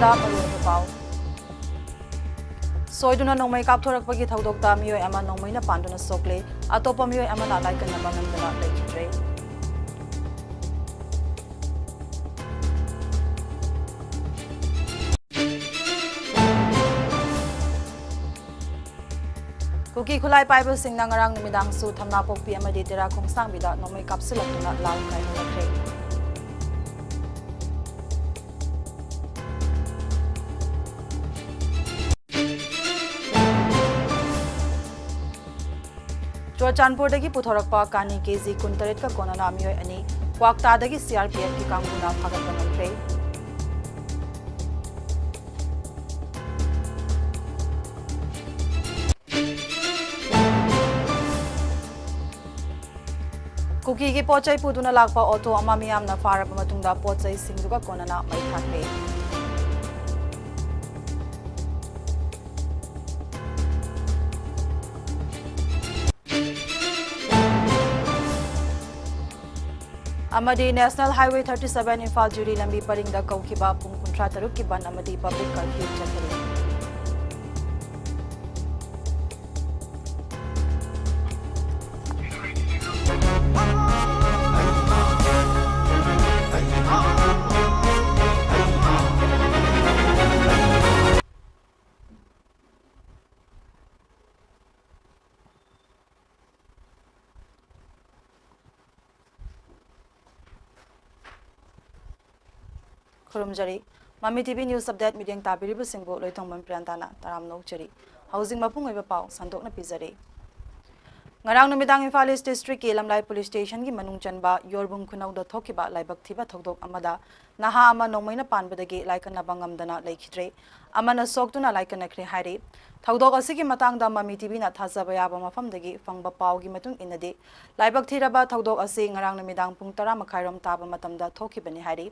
ꯃꯔꯨꯑꯣꯏꯕ ꯄꯥꯎ सोइदुना नोंमै कापथोरकपगी थौदोक्ता मियोय अमा नोंमैना पांडुना सोकले अतोपा मियोय अमना लाइकन्नबा नंदना लेखिद्रे कुकी खुलाई पाइबा सिंगना ngarang numidang su thamna pokpi amadi tera khongsangbida nongmai kapsilakuna lal kai holakre चुरचानपुरदगी पुथोरकपा कानी केजी 29 का कोनना मियोय अनि क्वाक्तादगी सीआरपीएफ की कांगुना फागतबा नंख्रे कुकी की पोचै पुदुना लाकपा ऑटो अमा मियामना फारबा मतुंगदा पोचै सिंगदुगा कोनना मै थाखरे अमदी नेशनल हाईवे 37 इम्फाल जुरी लंबी परिंगदा कौखिबा पुंग 13 की बन अमदी पब्लिक कर्फ्यू चथरे खुरुमजरी मामी TV news update medium ताबिरिबु सिंगबो Loitongbam प्रियंताना Taram नौचरी housing मपुंग ओइबा पाव संदोकना पिजरे ngarang numidang Imphal East District ki lamlai police station ki manung chanba yorbung khunauda thokiba laibak thiba thodok amada naha ama nongmaina panbadagi laikana bangamdana leikhidre amana soktuna laikana khre haire thodok asigi matangda mami tv na thajaba yaba mafamdagi fangba pawgi matung inade laibak thiraba thodok asi ngarang numidang pung 10 makhairom taba matamda thokibani haire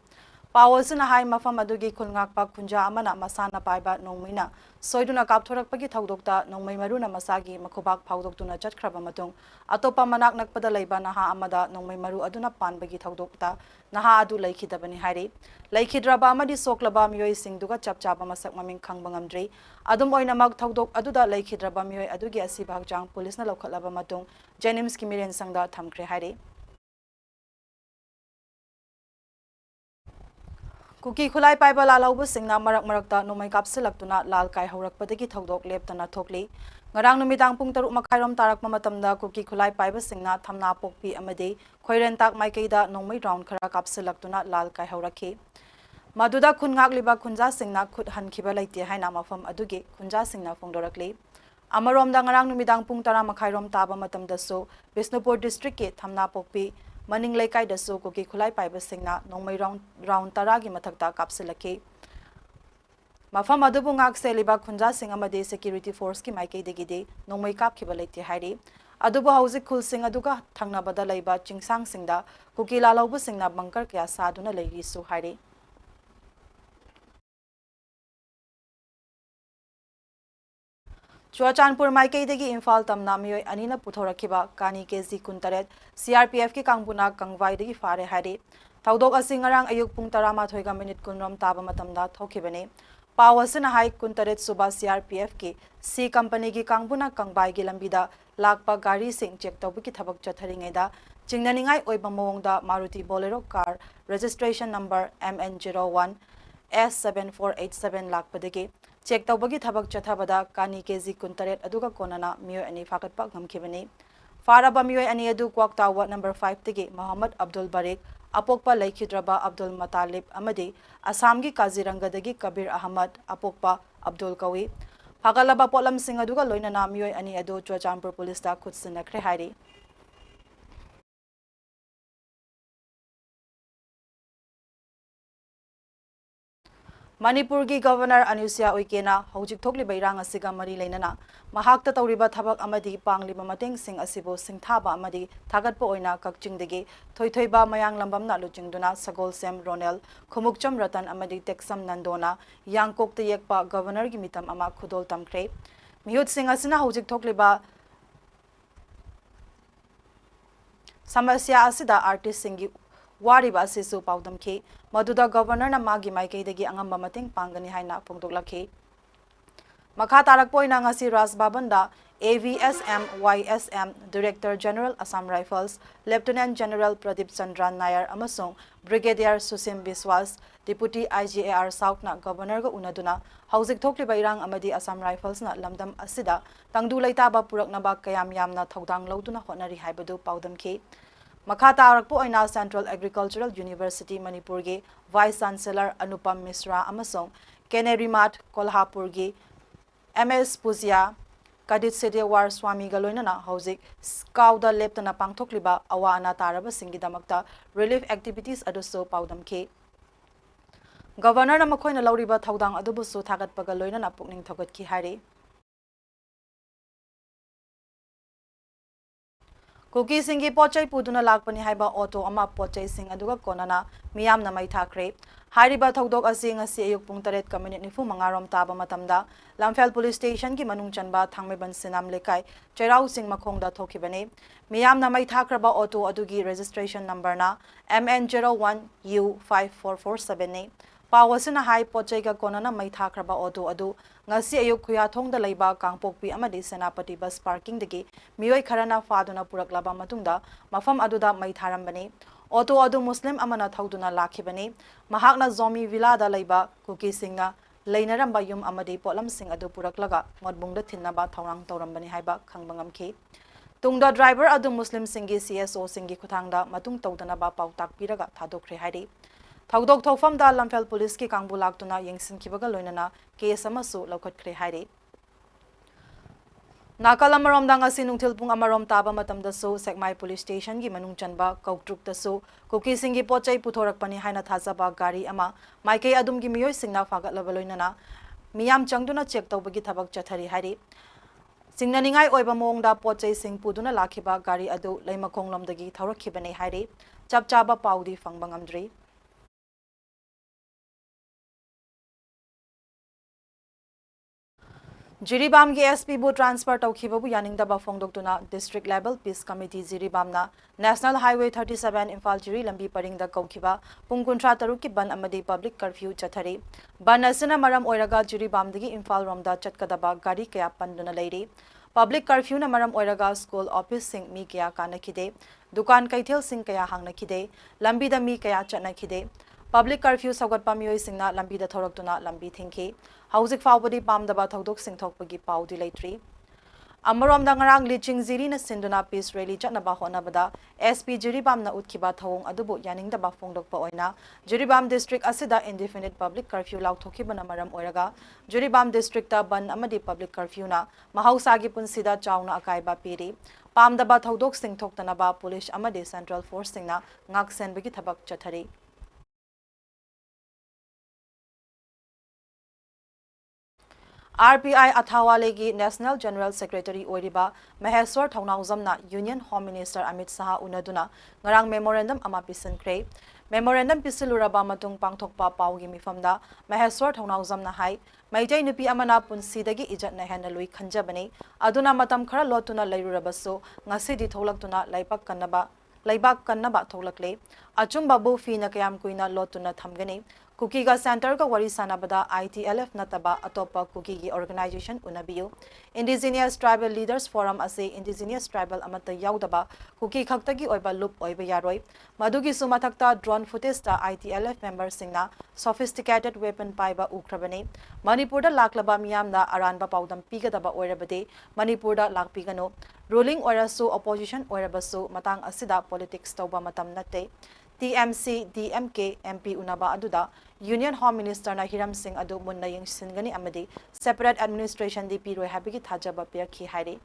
पावलसना हाई मफम अदुगी खुलंगाकपा खुंजा अमना मसाना पाइबा नोंमैना सोइदुना कापथोरकपगी थौदोक्ता नोंमै मरुना मसागी मखुबाक फाउदोक्तुना चटखरबा मतुंग अतोपा मनाक नकपदा लैबा नहा अमदा नोंमै मरु अदुना पानबगी थौदोक्ता नहा अदु लैखिदबनि हाइरे लैखिद्रबा अमदी सोक्लबा मियोय सिंगदुगा चपचाबा मसक ममिंग खंगबा ngamdri अदुम ओइनामक थौदोक अदुदा लैखिद्रबा मियोय अदुगी असिबा हकचांग पुलिसना लौखलबा मतुंग जेनिम्स की मिरेन संगदा थमख्रे हाइरे कुकी खुलाई पाइबा लालौबु सिंगना मरक मरकता नोमै कापसिलक्तुना लाल काय हौरकपदगी थौदोक लेपतना थोकली ngarang numidang pung 3 makhairom tarakma matamda Kuki खुलाई पाइबा सिंगना थमना पोकपी अमदे खोइरेंताक माइकैदा नोमै राउंड खरा कापसिलक्तुना लाल काय हौरखि मदुदा खुनगाकलिबा खुंजा सिंगना खुद हनखिबा लैते हाइना मफम अदुगे खुंजा सिंगना फोंदोरकली अमरोमदा ngarang numidang pung 10 makhairom taba matamdaso Bisnupur district ke थमना पोकपी मनिंग लेकाई दसो कुकी खुलाई पाइबा सिंगना नोंमै राउंड 10 की मथक्ता कापसिलखि मफम अदुबु ngak सेलिबा खुंजा सिंग अमदे सिक्योरिटी फोर्स की माइकैदगिदे नोंमै कापखिबा लैते हाइरे अदुबु हौजिक खुलसिंग अदुगा थंगनाबदा लैबा चिंगसांग सिंगदा कुकी लालौबु सिंगना बंकर क्या सादुना लैरिसु हाइरे चुरचानपुर माइकैदगी इम्फाल तमना मियोय अनिना पुथोरखिबा कानी केजी 29 सीआरपीएफ की कांगबुना कंगवाइदगी फारे हाइरे थौदोक असि ngarang ayuk pung 13 ga minute kunrom taba matamda thokibane पावसना हाई 29 सुबह सीआरपीएफ की सी कंपनी की कांगबुना कंगबाई की लंबीदा लाकपा गाड़ी सिंग चेक तौबकी थबक चथरिङैदा चिंगनानिङाई ओइबा मवोंगदा Maruti Bolero car registration number MN01 S7487 लाकपदगी चेक तौबगी थबक चथबदा कानी केजी 29 अदुगा कोनना मियोय अनि फाकतपा ngमखिबनी फारबा मियोय अनि अदु क्वाक्ता वार्ड नंबर 5 तगी मोहम्मद अब्दुल बरीक अपोकपा लैखिद्रबा अब्दुल मतालिब अमदी असम की काजीरंगदगी कबीर अहमद अपोकपा अब्दुल कवी फागलबा पोलम सिंह अदुगा लोइनना मियोय अनि अदु चुरचानपुर पुलिस दा खुदसिनखरे हाइरे मणिपुर की गवर्नर अनुसुया उइकेना हौजिक थोकली बैरांग असिगा मरी लेनना महाक्ता तौरिबा थबक अमदी पांगलिबा मतेंग सिंग असिबो सिंथाबा अमदी थागतपा ओइना कक्चिंगदगी थोइथोइबा मयांग लंबमना लुचिंगदुना सगोलसेम रोनेल खुमुकचम रतन अमदी टेक्सम नंदोना यांगकोकते येकपा गवर्नर की मितम अमा खुदोल तमख्रे मिहुत सिंग असिना हौजिक थोकलिबा समस्या असिदा आर्टिस्ट सिंगी वारिबा असिसु पाउदमखि मदुदा गवर्नर ना मागी माइकेदगी अंगamba mating pangani haina phongdoklakhi makha tarakpoina ngasi Raj Bhavan AVSM YSM Director General Assam Rifles Lieutenant General Pradeep Chandran Nair amasung Brigadier Susim Biswas Deputy IGAR South na Governor ga unaduna hauzik thokliba irang amadi Assam Rifles na lamdam asida tangdu laitaba puraknaba kayam yamna thodang loduna honari haibadu paudamki makha tarakpo oina Central Agricultural University Manipur ge Vice Chancellor Anupam Misra amasung Kenerimat Kolhapur ge MS Puzia Kadit City War Swami Galoinana Hauzik Skauda Leptana Pangthokliba Awana Taraba Singidamakta relief activities aduso paudamke Governor na makoina lauriba thaudang adubusu thagat pagaloinana pukning thogat ki hari Kuki singi pochai puduna lakpani haiba auto ama pochai sing aduga konana miyam na mai thakre hariba thodok asi ngasi ayuk pung 8:45 taba matamda Lamphel Police Station ki manung chanba thangmeban sinam lekai Chairau Singh makhongda thokibane miyam na mai thakraba auto adugi registration number na MN01U5447 ne pawasina hai pochai ga konana mai thakraba auto adu ngasi ayuk khuya thongda leiba kangpokpi amadi senapati bus parking dagi mioi kharana faduna puraklaba matungda mafam aduda mai tharambane auto adu muslim amana thauduna lakhibane mahakna zomi villa da leiba kuki singna leinaramba yum amadi polam sing adu puraklaga modbungda thinnaba thawrang tawrambani haiba khangbangamki tungda driver adu muslim singi CSO singi khuthangda matung tawdana ba pautak piraga thadokre hairi Thaudok thofam da Lamphel Police ki kangbu laktuna yengsin kibaga loinana case amasu laukatkre hairi Nakal amarom da ngasi nungthil pung amarom taba matamda so Sekmai Police Station gi manung chanba kautruk da so kuki singi pochai puthorakpani haina thajaba gari ama maikei adum gi miyoi singna fagat loinana miyam changduna check tawbagi thabak chathari hairi Singnaningai oiba mongda pochai sing puduna lakhiba gari adu leimakonglomdagi thawrakhibane hairi chapchaba paudi fangbangamdri Jiribam ge SP bu transfer tawkhibabu yaningdaba phongdoktuna district level peace committee Jiribam na National Highway 37 Imphal Jiri lambi paringda kaukhiba pungkuntra taruk ki ban amadi public curfew chathari ban asina maram oiraga Jiribam dagi Imphal romda chatkadaba gari kaya panduna leiri public curfew na maram oiraga school office sing mi kaya kanakhide dukan kaithel sing kaya hangnakhide lambi da mi kaya chatnakhide Public curfew sagat pamioi singna lambi da thoraktuna lambi thingki hauzik fawbadi pamdaba thodok singthokpagi paudi leitri amarom da ngarang liching ziri na sinduna peace rally chatnaba honabada SP Jiribam na utkiba thawong adubu yaningdaba phongdokpa oina Jiribam district asida indefinite public curfew lauthokibana maram oiraga Jiribam district ta ban amadi public curfew na mahausagi punsida chauna akaiba piri pamdaba thodok singthoktanaba police amadi central force singna ngak senbagi thabak chathari RPI Athawalegi National General Secretary Oiriba Maheswar Thaunawjamna Union Home Minister Amit Saha unaduna ngarang memorandum ama pisankre memorandum pisiluraba matung pangthokpa paugi mifamda Maheswar Thaunawjamna hai Maitai nupi amana punsidagi ijat na henalui khanjabani aduna matam khara lotuna lairurabaso ngasidi tholaktuna laibak kannaba tholakle achumba bu fi na kayam kuina lotuna thamgani Kukiga Center ka wari sanabada ITLF nataba atopa Kukigi organization unabiyo Indigenous Tribal Leaders Forum ase Indigenous Tribal amata yaudaba Kuki khaktagi oiba loop oiba yaroi madugi sumathakta drone footage ta ITLF members singna sophisticated weapon paiba ukrabane Manipur da laklaba miyamna aranba paudam pigadaba oirabade Manipur da lakpigano ruling orasu opposition oirabasu matang asida politics tawba matam natte TMC, DMK, MP unaba aduda Union Home Minister na Hiram Singh adu munna yung singani amadi separate administration DP roi habigi thajaba pyakhi hairi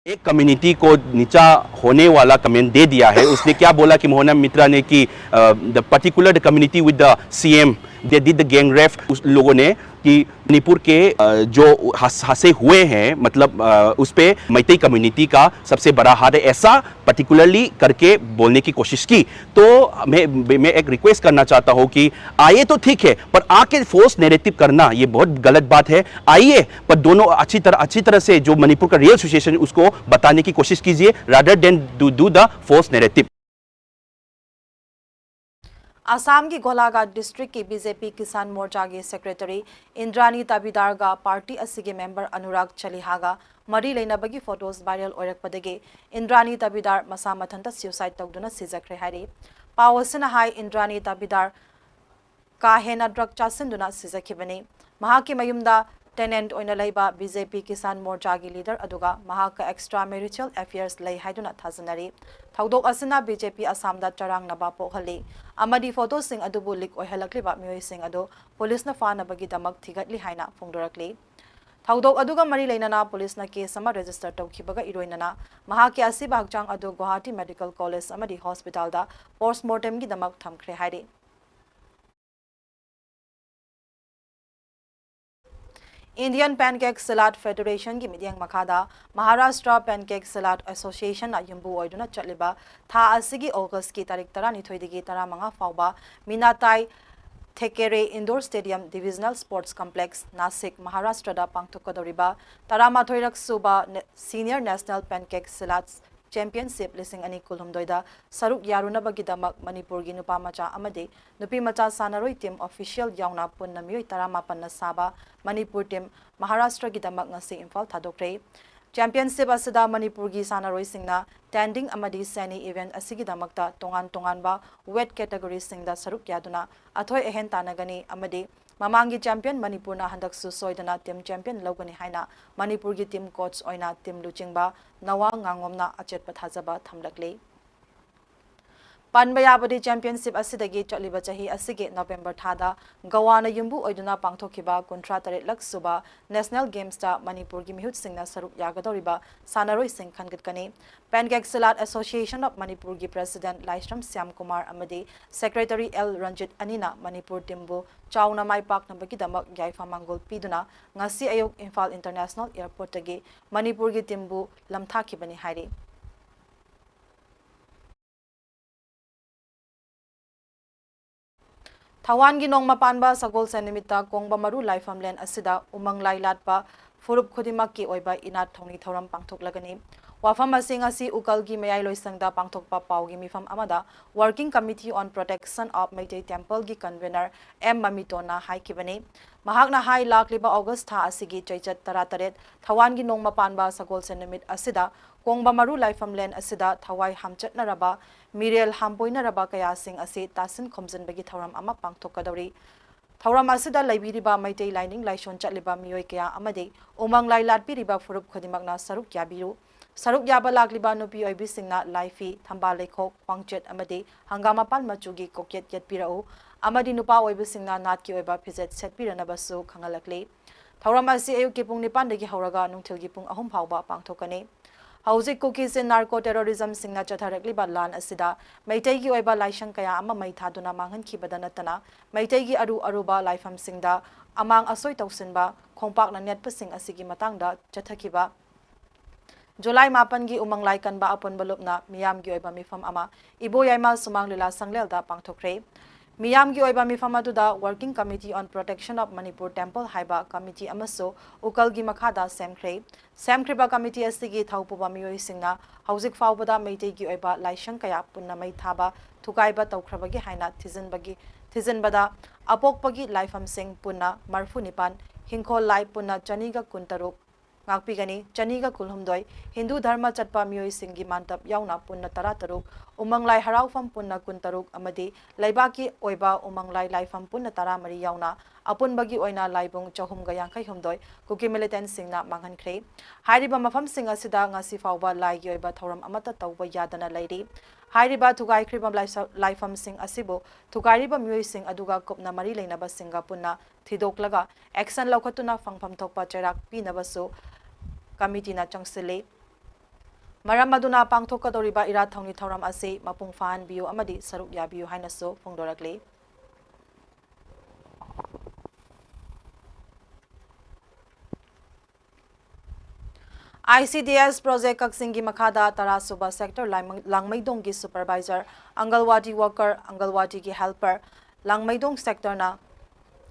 एक community को नीचा होने वाला comment दे दिया है उसने क्या बोला कि मोहना मित्रा ने कि the particular community with the CM they did the gang rape उस लोगों ने कि मणिपुर के जो हंसे हुए हैं मतलब उस पे मैतेई कम्युनिटी का सबसे बड़ा हाथ है ऐसा पर्टिकुलरली करके बोलने की कोशिश की तो मैं एक रिक्वेस्ट करना चाहता हूँ कि आइए तो ठीक है पर आके फोर्स नैरेटिव करना ये बहुत गलत बात है आइए पर दोनों अच्छी तरह से जो मणिपुर का रियल सिचुएशन उसको बताने की कोशिश कीजिए rather than do the force narrative Assam की गोलाघाट डिस्ट्रिक्ट की बीजेपी किसान मोर्चा की सेक्रेटरी इंद्रानी ताबिदार का पार्टी असिगे मेंबर अनुराग चलिहागा मरी लेनबगी फोटोस वायरल ओरकपदगे इंद्रानी ताबिदार मसा मथंता सुसाइड तौदुना सिजख्रे हाइरे पावसना हाई इंद्रानी ताबिदार का हेना ड्रग चासिंदुना सिजखिबनी महाकी मयुमदा टेनेंट ओइना लैबा बीजेपी किसान मोर्चा की लीडर अदुगा महाका एक्स्ट्रा मैरिटल अफेयर्स लೈ हाइदुना थाजनरी थौदोक असना बीजेपी असम दा चरांग नबा पोहली अमदी फोटो सिंग अदुबु लीक ओहलकलिबा मियोय सिंग अदो पुलिस न फानबगी दमक थिगतली हाइना फोंदोरकली थौदोक अदुगा मरी लेनना पुलिस न केस अमा रजिस्टर तौखिबगा इरोइनना महाकी असिबा हक्चांग अदु गुवाहाटी मेडिकल कॉलेज अमदी हॉस्पिटल दा पोस्टमार्टम की दमक थमख्रे हाइरे इंडियन पैनकेक सलाद फेडरेशन की मीडियंग मखादा महाराष्ट्र पैनकेक सलाद एसोसिएशन युम्बू ओइदुना चलिबा था असिगी अगस्त की तारीख 12 15 फाउबा Meenatai Thackeray indoor stadium divisional sports complex Nashik Maharashtra दा पांगथोकदोरिबा 13 सुबा senior national pencak silat championship लिसिंग अनि कुलहुमदोइदा सरुक यारुनबगिदमक मणिपुर की नुपा मचा अमदे नुपी मचा सानरोई टीम ऑफिशियल याउना पुन्ना मियोय 13 साबा मणिपुर टीम महाराष्ट्र की दमक ngasi इम्फाल थादोक्रे चैंपियनशिप असदा मणिपुर की सानरोई सिंगना टेंडिंग अमदी सैनी इवेंट असिगी दमकता तोंगान तोंगानबा वेट कैटेगरी सिंगदा सरुक यादुना अथोय एहेन तानगनी अमदी ममांगी चैंपियन मणिपुर ना हंदकसु सोइदना टीम चैंपियन लौगनी हाइना मणिपुर की टीम कोच ओइना टीम लुचिंगबा नवा nganगोमना अचेत थाजबा थमलकले पानबयाबदी चैंपियनशिप असिदगी चलिबा चाही असिगे नवंबर थादा गवाना युम्बू ओइदुना पांगथोखिबा 53 लक सुबा नेशनल गेम्स ता मणिपुर की मिहुत सिंगना सरुक यागदोरिबा सानरोई सिंग खनगतकनी pencak silat association of Manipur की प्रेसिडेंट लाइश्रम श्याम कुमार अमदी सेक्रेटरी एल रंजित अनिना मणिपुर टीमबु चाउना माई पाकनबगी दमक याइफा मंगोल पीदुना ngasi अयुक इम्फाल इंटरनेशनल एयरपोर्ट तगी मणिपुर की टीमबु लमथाखिबनी हाइरे थवान की नोंग पानबा सगोल सेनिमिता कोंगबा मरु लाइफमलैन असिदा उमंग लाई लाटपा फुरुप खुदिमक की ओइबा इनात थौनी थौरम पांगथोकलगनी वाफम असिंग असि उकल की मयाई लोइसंगदा पांगथोकपा पाउगी मिफम अमदा working committee on protection of Meitei temple की कन्वेनर एम ममितोना हाइकिबनी महाकना हाई लाखलिबा अगस्त था असिगी चैचत 13 थवान की नोंग पानबा सगोल सेनिमित असिदा कोंगबा मरु लाइफमलैन असिदा थवाई हमचतनरबा मिरेल हामपोइनरबा कयासिंग असे तासिन खोमजनबगी थौरम अमा पांगथोकदौरी थौरम असिदा लैबिरिबा मैते लाइनिंग लाइशोन चटलिबा मियोय कया अमदे उमंग लाई लाटपिरिबा फुरुप खुदिमकना सरुक याबिरु सरुक याबा लाकलिबा नुपी ओइबिसिंगना लाइफी थंबा लेखोक क्वांगचेट अमदे हंगामापाल मचुगी कोकेट यतपिराउ अमदि नुपा ओइबिसिंगना नाटकी ओइबा फिजेट सेटपिरनबसु खंगलकले थौरम असे अयुकी पुंग 9 दगी हौरगा नुंथिलगी पुंग 3 फाउबा पांगथोकने हौजिक कुकीज इन नार्को टेररिज्म सिंगना चथरकलिबा लान असिदा मैतैगी ओइबा लाइशंग कया अमा मै थादुना मांगहनखिबदा नतना मैतैगी अरुबा लाइफम सिंगदा अमांग असोय तौसिनबा खोंपाकना नेटपसिंग असिगी मतंगदा चथखिबा जुलाई 9 की उमंग लाई कनबा अपुनबा लुपना मियाम की ओइबा मिफम अमा इबो याइमा सुमांग लीला संगलेलदा पांगथोखरे मियाम की ओइबा मिफम अदुदा working committee on protection of Manipur temple हाइबा कमिटी अमसो उकल की मखादा सेमख्रेबा कमिटी असिगी थौपुबा मियोय सिंगना हौजिक फाउबदा मैते की ओइबा लाइशंग कया पुन्ना मै थाबा थुकाइबा तौख्रबगी हाइना थिजिनबदा अपोकपगी लाइफम सिंग पुन्ना मरफु निपान हिंखोल लाई पुन्ना चनीगा कुंतरुक ngakpigani chaniga kulhumdoi hindu dharma chatpa mioi singi mantap yauna punna 13 umanglai haraufam punna 13 amadi laibaki oiba umanglai laifam punna 13 yauna apunbagi oina laibung chahumga yankai humdoi kuki militant singna manghankhre hairiba mafam singa sida ngasi fauba laigi oiba thoram amata tawba yadana lairi हाइरिबा थुगाइख्रिबम लाइफम सिंग असिबो थुगाइरिबा मियोय सिंग अदुगा कुपना मरी लेनबा सिंगा पुन्ना थिदोकलगा action लौखतुना फंगफम थोकपा चेराक पीनबसु कमिटीना चंगसिले मरम अदुना पांगथोकदोरिबा इरा थौनी थौरम असे मपुंग फाहन बियो अमदि सरुक याबियो हाइनसो फोंदोरकले ICDS project Kakching की मखादा 13 सुबा sector लांगमैदोंग की supervisor अंगलवाडी worker अंगलवाडी की हेल्पर लांगमैदोंग सेक्टर ना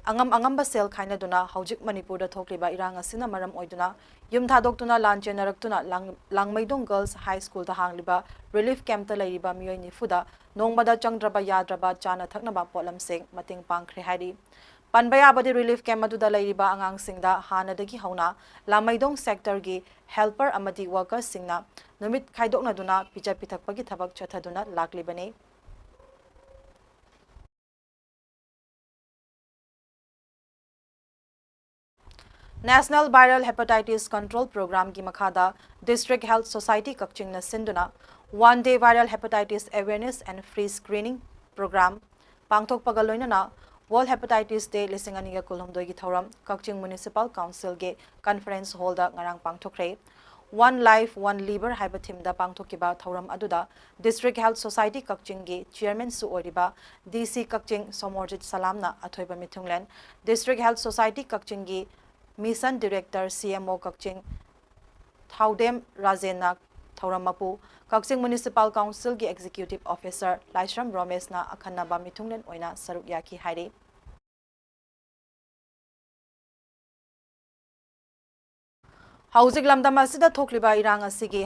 angamba sel khainaduna haujik Manipur da thokliba irang asina maram oiduna yum thadokuna lan jenaraktuna langmaidong girls high school da hangliba relief camp ta laiba miyoi nifuda nongbada changdraba yadraba chana thaknaba polam sing mating pangkhre hari Panbaya body relief camp aduda laiba angang singda hanadagi hauna lamaidong sector gi helper amadi workers singna numit khaidokna duna picha pithakpagi thabak chathaduna laklibane National Viral Hepatitis Control Program ki makhada District Health Society Kakching na sinduna one-day viral hepatitis awareness and free screening program pangthok pagaloina na World Hepatitis Day lisingani kulumdoi gi thoram Kakching Municipal Council ge conference hall da ngarang pangthokre One Life One Liver haiba thim da pangthokiba thoram aduda District Health Society Kakching ge chairman su oriba DC Kakching Somorjit Salamna athoiba mithunglen District Health Society Kakching ge Mission Director CMO Kakching Thaudem Rajena Thoramapu Kakching Municipal Council gi Executive Officer Laishram Romesh na akhanaba mithunglen oina saruk yaki hairi Housing lamdam asida thokliba irang asigi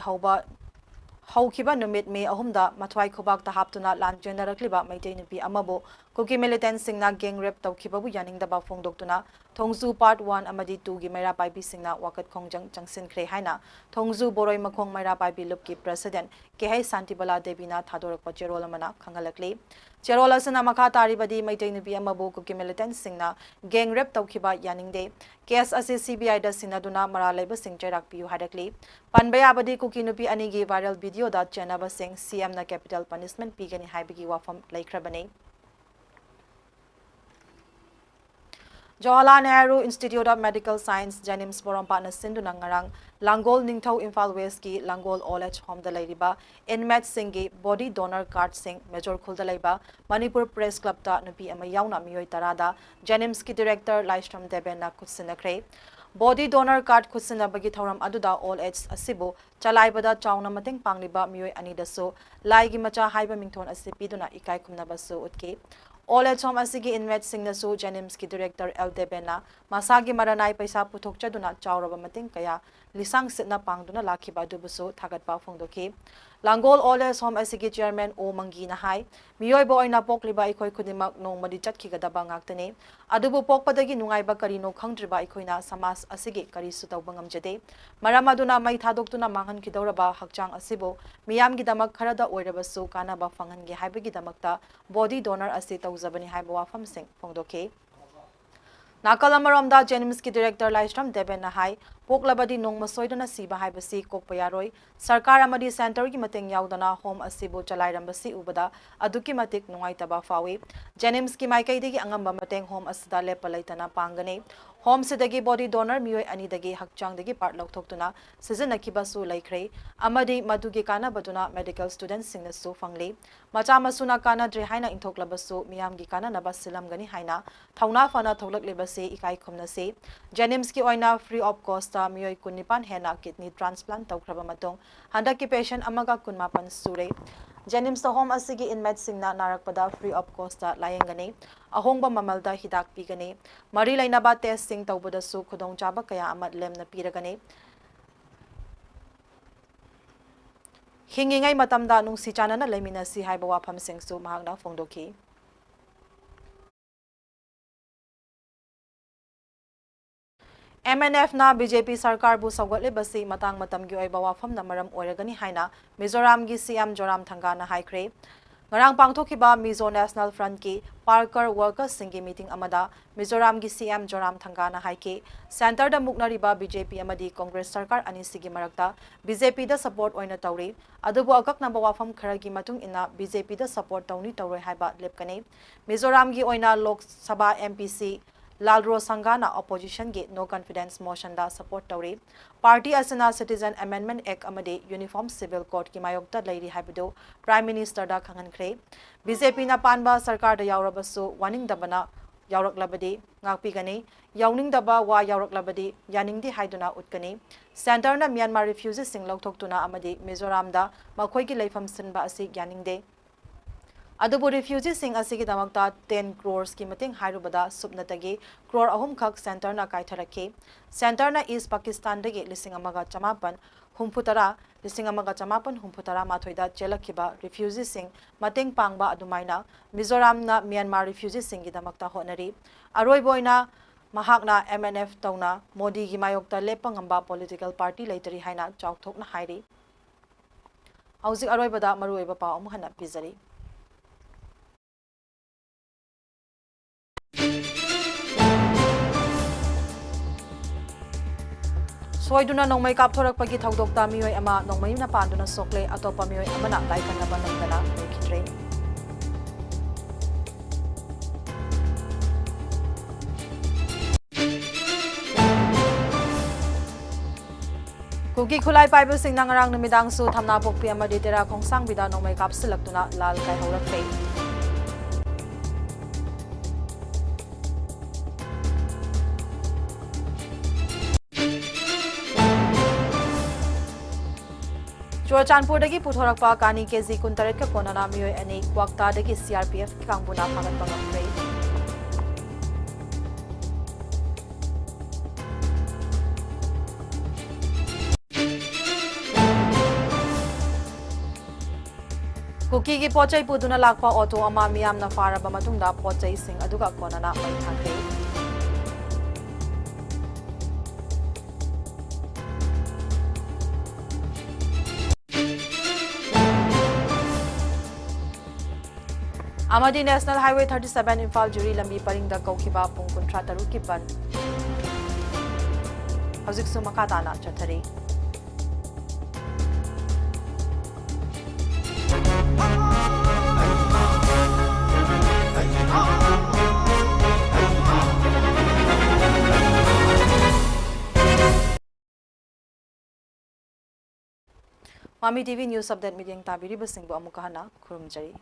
haukiba numit me ahumda mathwai khobak ta haptuna lan jenarakliba maitei nupi amabo Cookie militant singna gang rape tawkibabu yaningdaba phongdoktuna Thongzu part 1 amadi 2 gi maira pai bi singna wakat khongjang changsin khre haina Thongzu boroi makhong maira pai bi lup ki president Kehai Santibala Devina thadorakpa cherola mana khangalakli cherola sana makha taribadi maitei nupi amabo Cookie militant singna gang rape tawkiba yaningde case ase CBI da sinaduna mara laiba sing cherak piu hadakli panbaya abadi Cookie nupi ani gi viral video da chenaba sing CM na capital punishment pigani haibigi wafam laikhrabane Jawaharlal Nehru Institute of Medical Science Janims Borompa na sinduna ngarang Langol Ningthau Imphal West ki Langol Old Home da laiba inmate singi body donor card sing Major Khul da laiba Manipur Press Club ta nupi ama yauna miyoi tarada Janims ki director Laishram Deben na kutsinakre Body donor card kutsinabagi thoram aduda Old Age asibu chalaibada chauna mating pangliba miyoi anidasu laigi macha haiba mingthon asipiduna ikai khumnabasu utki All at home asigi inmate sing na su Janims ki director L Debena masagi maranai paisa puthok chaduna chawraba mating kaya lisang sitna pangduna lakhiba dubusu thagatpa phongdoki Langol All at home asigi chairman O Mangi na hai miyoi bo oina pokliba ikoi khudimak nongmadi chatkigadaba ngaktani adubu pokpadagi nungaiba karino khangdriba ikoina samas asigi karisu tawba ngamjade maramaduna mai thadoktuna manghan kidoraba hakchang asibo miyamgi damak kharada oirabasu kanaba fangangi haibagi damakta body donor asi tawzabani haiba wafam sing phongdoke Nakalamaramda Janims ki director Laishram Deben na hai poklabadi nongma soidana siba haibasi kokpayaroi sarkar amadi center gi mateng yaudana home asibo chalairambasi ubada aduki matik nungaitaba fawi Janims ki maikaidagi angamba mateng home asida lepalaitana pangane home sidagi body donor miyoi ani dagi hakchang dagi part loktoktuna sizinnakibasu laikre amadi madugi kana baduna medical students singna su fangli macha masuna kana dre haina inthoklabasu miyamgi kana nabasilam gani haina thauna fana thoklaklebase ikai khomna se Janims ki oina free of cost ta miyoi kunipan hena kidney transplant tawkraba matong handaki patient amaga kunmapan sure Janims home asigi inmate singna narakpada free of cost ta layengani ahongba mamalda hidak pigani mari lainaba test sing tawbada su khudong chaba kaya amat lemna piragani hingingai matamda nungsi chanana lemina si haiba wafam sing su mahangna phongdoki MNF na BJP sarkar bu sawgatle basi matang matam gi oiba wafam na maram oiragani haina Mizoram gi CM Joram Thanga na haikre ngarang pangthokiba Mizo National Front ki Parker workers singi meeting amada Mizoram gi CM Joram Thanga na haike center da muknariba BJP amadi Congress sarkar ani sigi marakta BJP da support oina tawri adubu akak na wafam kharagi matung ina BJP da support tawni tawroi haiba lepkane Mizoram gi oina Lok Sabha MPC Lalro Sangana opposition ge no confidence motion da support tawri party asana citizen amendment act amade uniform civil code ki mayokta lairi haibido prime minister da khangan khre BJP na panba sarkar da yaurabasu warning dabana yauraklabadi ngakpi gani yawning daba wa yauraklabadi yaningdi haiduna utkani center na Myanmar refugees sing loktoktuna amade Mizoram da makhoi ki leifam sinba asi yaningde Adubu refugee sing asigi damakta 10 crores ki mating hairubada subnatagi crore ahum khak center na kaitharaki. Center na East Pakistan dagi lising amaga chamapan humputara lising amaga chamapan humputara mathoida chelakiba refugee sing mating pangba adumaina Mizoram na Myanmar refugee sing gi damakta honari. Aroi boina mahakna MNF tauna Modi gi mayokta lepangamba political party laitari haina chawthok na hairi. Hauzik aroi bada maruiba pa amuhana pizari. Soiduna nongmay kapthorak pagi thawdokta miyoy ama nongmay na panduna sokle atopa miyoy ama na laikan na banamdana kitre. Kuki khulai paibu sing nangarang numidang su thamna pokpi ama ditera khongsang bida nongmay kapsilaktuna lal kai horakre. Churachanpur dagi puthorakpa kani kg kuntaret ka konana miyoy ani kwakta dagi CRPF ki kangbuna phangat bangamre. Kuki gi pochai puduna lakpa auto ama miyam na faraba matungda pochai sing aduga konana mai thakre. Amadi National Highway 37 Imphal Juri lambi paringda kaukiba pung kuntra taru kiban. Hauzik su makatana chathari. MAMI TV News Update meeting tabiri basingbo amukahana kurumjari.